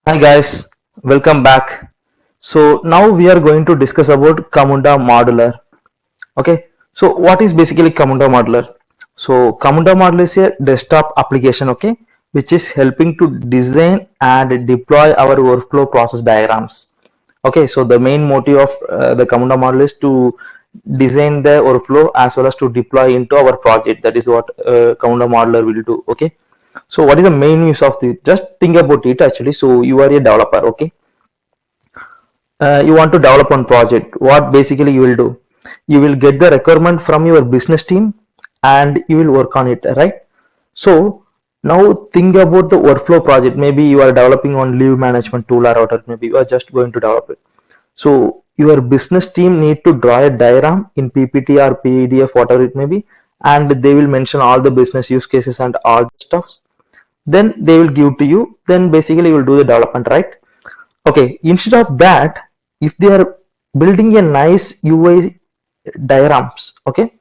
Hi guys, welcome back. So now we are going to discuss about Camunda modular. Okay, so what is basically Camunda modular? So Camunda modular is a desktop application, okay, which is helping to design and deploy our workflow process diagrams. Okay, so the main motive of the Camunda model is to design the workflow as well as to deploy into our project. That is what Camunda modeler will do. Okay, so what is the main use of the? Just think about it actually. So you are a developer. Okay, you want to develop one project. What basically you will do? You will get the requirement from your business team and you will work on it, right? So now think about the workflow project. Maybe you are developing on leave management tool or whatever. Maybe you are just going to develop it. So your business team need to draw a diagram in PPT or PDF, whatever it may be, and they will mention all the business use cases and all the stuff. Then they will give to you. Then basically you will do the development, right? Okay. Instead of that, if they are building a nice UI diagrams, okay,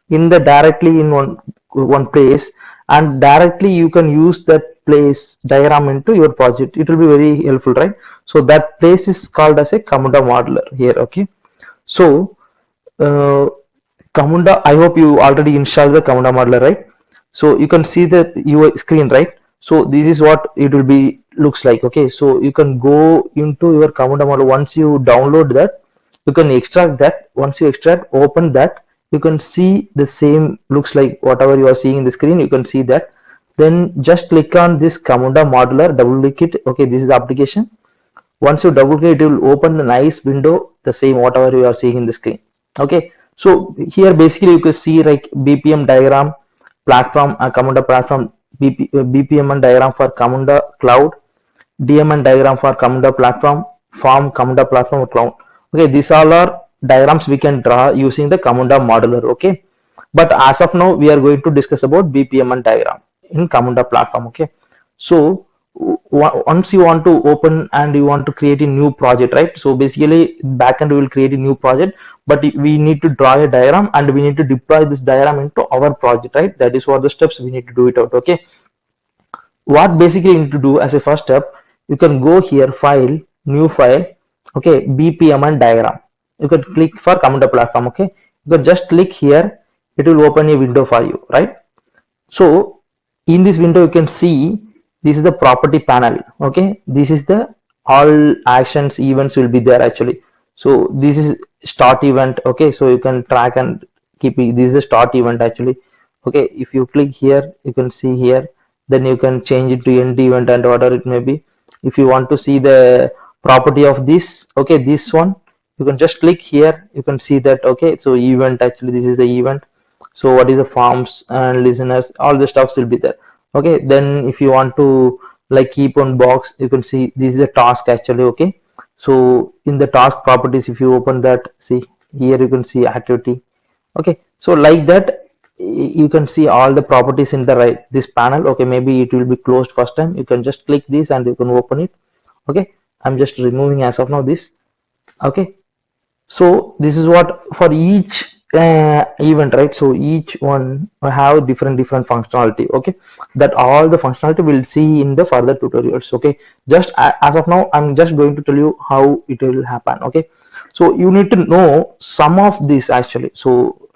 in the directly in one place, and directly you can use that place diagram into your project, it will be very helpful, right? So that place is called as a Camunda modeler here. Okay, so uh, Camunda, I hope you already installed the Camunda modeler, right? So you can see the UI screen, right? So this is what it will be looks like. Okay, so you can go into your Camunda model. Once you download that, you can extract that. Once you extract, open that, you can see the same looks like whatever you are seeing in the screen. You can see that. Then just click on this Camunda modeler, double click it. Okay, this is the application. Once you double click, it will open the nice window, the same whatever you are seeing in the screen. Okay, so here basically you can see like BPM diagram, platform, Camunda platform, BPM diagram for Camunda cloud, DMN diagram for Camunda platform, form Camunda platform cloud. Okay, these all are diagrams we can draw using the Camunda modular. Okay, but as of now we are going to discuss about BPM and diagram in Camunda platform. Okay, so once you want to open and you want to create a new project, right? So basically backend will create a new project, but we need to draw a diagram and we need to deploy this diagram into our project, right? That is what the steps we need to do it out. Okay, what basically you need to do as a first step, you can go here, file, new file. Okay, BPM and diagram, you can click for Camunda platform. Okay, you can just click here, it will open a window for you, right? So in this window you can see this is the property panel. Okay, this is the all actions events will be there actually. So this is start event. Okay, so you can track and keep it. This is the start event actually. Okay, if you click here, you can see here, then you can change it to end event and whatever it may be. If you want to see the property of this, okay, this one, you can just click here, you can see that. Okay, so event, actually this is the event. So what is the forms and listeners, all the stuffs will be there. Okay, then if you want to like keep on box, you can see this is a task actually. Okay, so in the task properties, if you open that, see here you can see activity. Okay, so like that you can see all the properties in the right this panel. Okay, maybe it will be closed first time, you can just click this and you can open it. Okay, I'm just removing as of now this. Okay, so this is what for each event, right? So each one have different functionality. Okay, that all the functionality we'll see in the further tutorials. Okay, just as of now I'm just going to tell you how it will happen. Okay, so you need to know some of this actually. So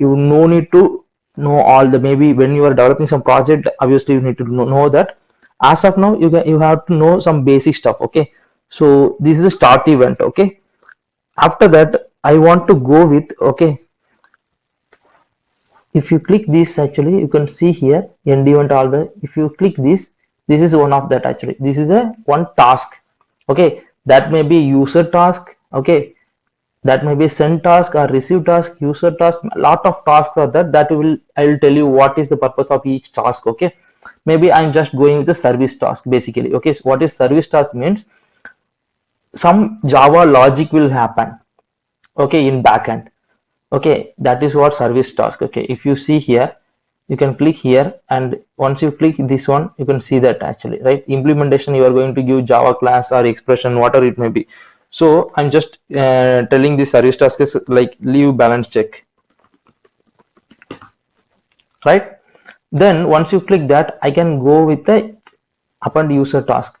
you no need to know all the, maybe when you are developing some project, obviously you need to know that. As of now you have to know some basic stuff. Okay, so this is the start event. Okay, after that I want to go with, okay, if you click this, actually you can see here end event all the, if you click this is one of that actually, this is a one task. Okay, that may be user task. Okay, that may be send task or receive task, user task, a lot of tasks are there. That will, I will tell you what is the purpose of each task. Okay, maybe I'm just going with the service task basically. Okay, so what is service task means, some Java logic will happen, okay, in backend. Okay, that is what service task. Okay, if you see here, you can click here, and once you click this one, you can see that actually, right, implementation you are going to give Java class or expression, whatever it may be. So I'm just telling the service task is like leave balance check, right? Then once you click that, I can go with the append user task.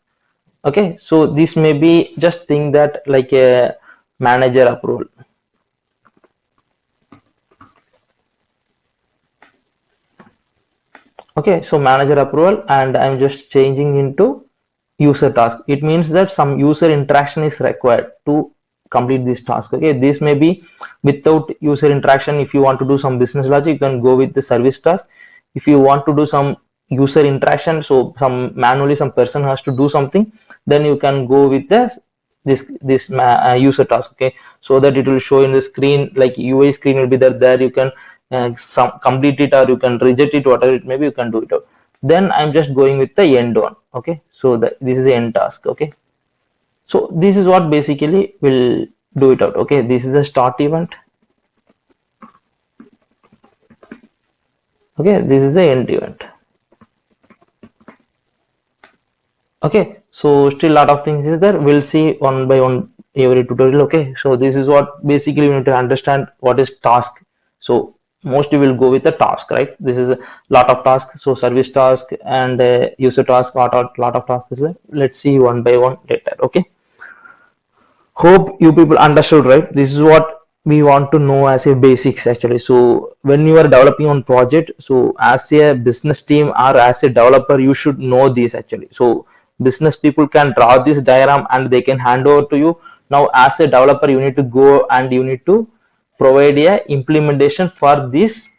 Okay, so this may be just think that like a manager approval. Okay, so manager approval, and I'm just changing into user task. It means that some user interaction is required to complete this task. Okay, this may be without user interaction. If you want to do some business logic, you can go with the service task. If you want to do some user interaction, so some manually some person has to do something, then you can go with this user task. Okay, so that it will show in the screen, like UI screen will be there. You can some complete it, or you can reject it, whatever it may be, you can do it out. Then I'm just going with the end one. Okay, so this is the end task. Okay, so this is what basically will do it out. Okay, this is the start event. Okay, this is the end event. Okay, so still a lot of things is there, we'll see one by one every tutorial. Okay, so this is what basically you need to understand what is task. So mostly we'll go with the task, right? This is a lot of tasks, so service task and user task, lot of tasks is there. Let's see one by one later. Okay, hope you people understood, right? This is what we want to know as a basics actually. So when you are developing on project, so as a business team or as a developer, you should know this actually. So business people can draw this diagram and they can hand over to you. Now as a developer, you need to go and you need to provide a implementation for this.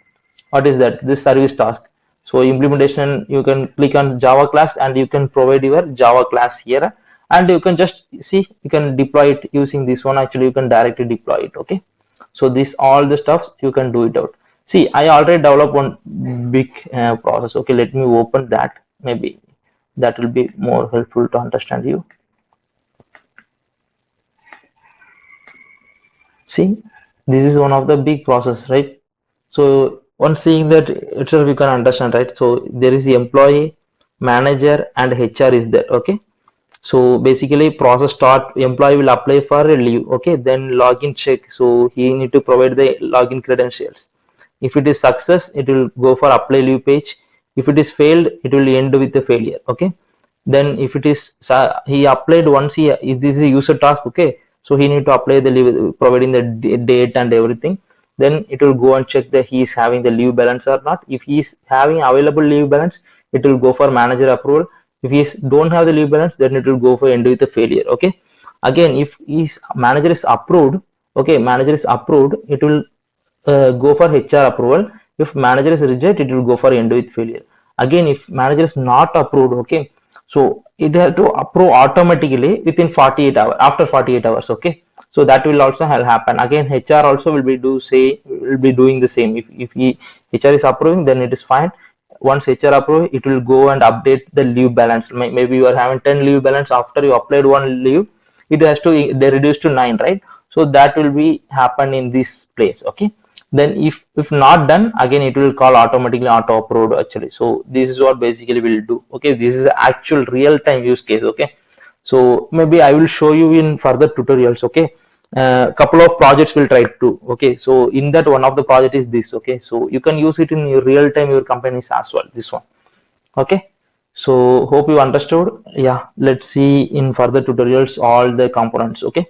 What is that? This service task. So implementation, you can click on Java class and you can provide your Java class here, and you can just see, you can deploy it using this one. Actually, you can directly deploy it. Okay, so this all the stuff you can do it out. See, I already developed one big process. Okay, let me open that. Maybe that will be more helpful to understand you. See, this is one of the big process, right? So once seeing that itself, you can understand, right? So there is the employee, manager, and HR is there. Okay, so basically process start, employee will apply for a leave. Okay, then login check, so he need to provide the login credentials. If it is success, it will go for apply leave page. If it is failed, it will end with the failure. Okay, then if it is he applied once, he if this is a user task. Okay, so he need to apply the leave, providing the date and everything. Then it will go and check that he is having the leave balance or not. If he is having available leave balance, it will go for manager approval. If he don't have the leave balance, then it will go for end with the failure. Okay, again, if his manager is approved, okay, manager is approved, it will go for HR approval. If manager is rejected, it will go for end with failure. Again, if manager is not approved, okay, so it has to approve automatically within 48 hours, after 48 hours. Okay, so that will also happen. Again, HR also will be doing the same. If HR is approving, then it is fine. Once HR approve, it will go and update the leave balance. Maybe you are having 10 leave balance, after you applied one leave, it has to, they reduce to 9, right? So that will be happen in this place. Okay, then if not done, again it will call automatically auto approved actually. So this is what basically will do. Okay, this is the actual real time use case. Okay, so maybe I will show you in further tutorials. Okay, couple of projects will try to. Okay, so in that, one of the project is this. Okay, so you can use it in your real time, your companies as well, this one. Okay, so hope you understood. Yeah, let's see in further tutorials all the components. Okay.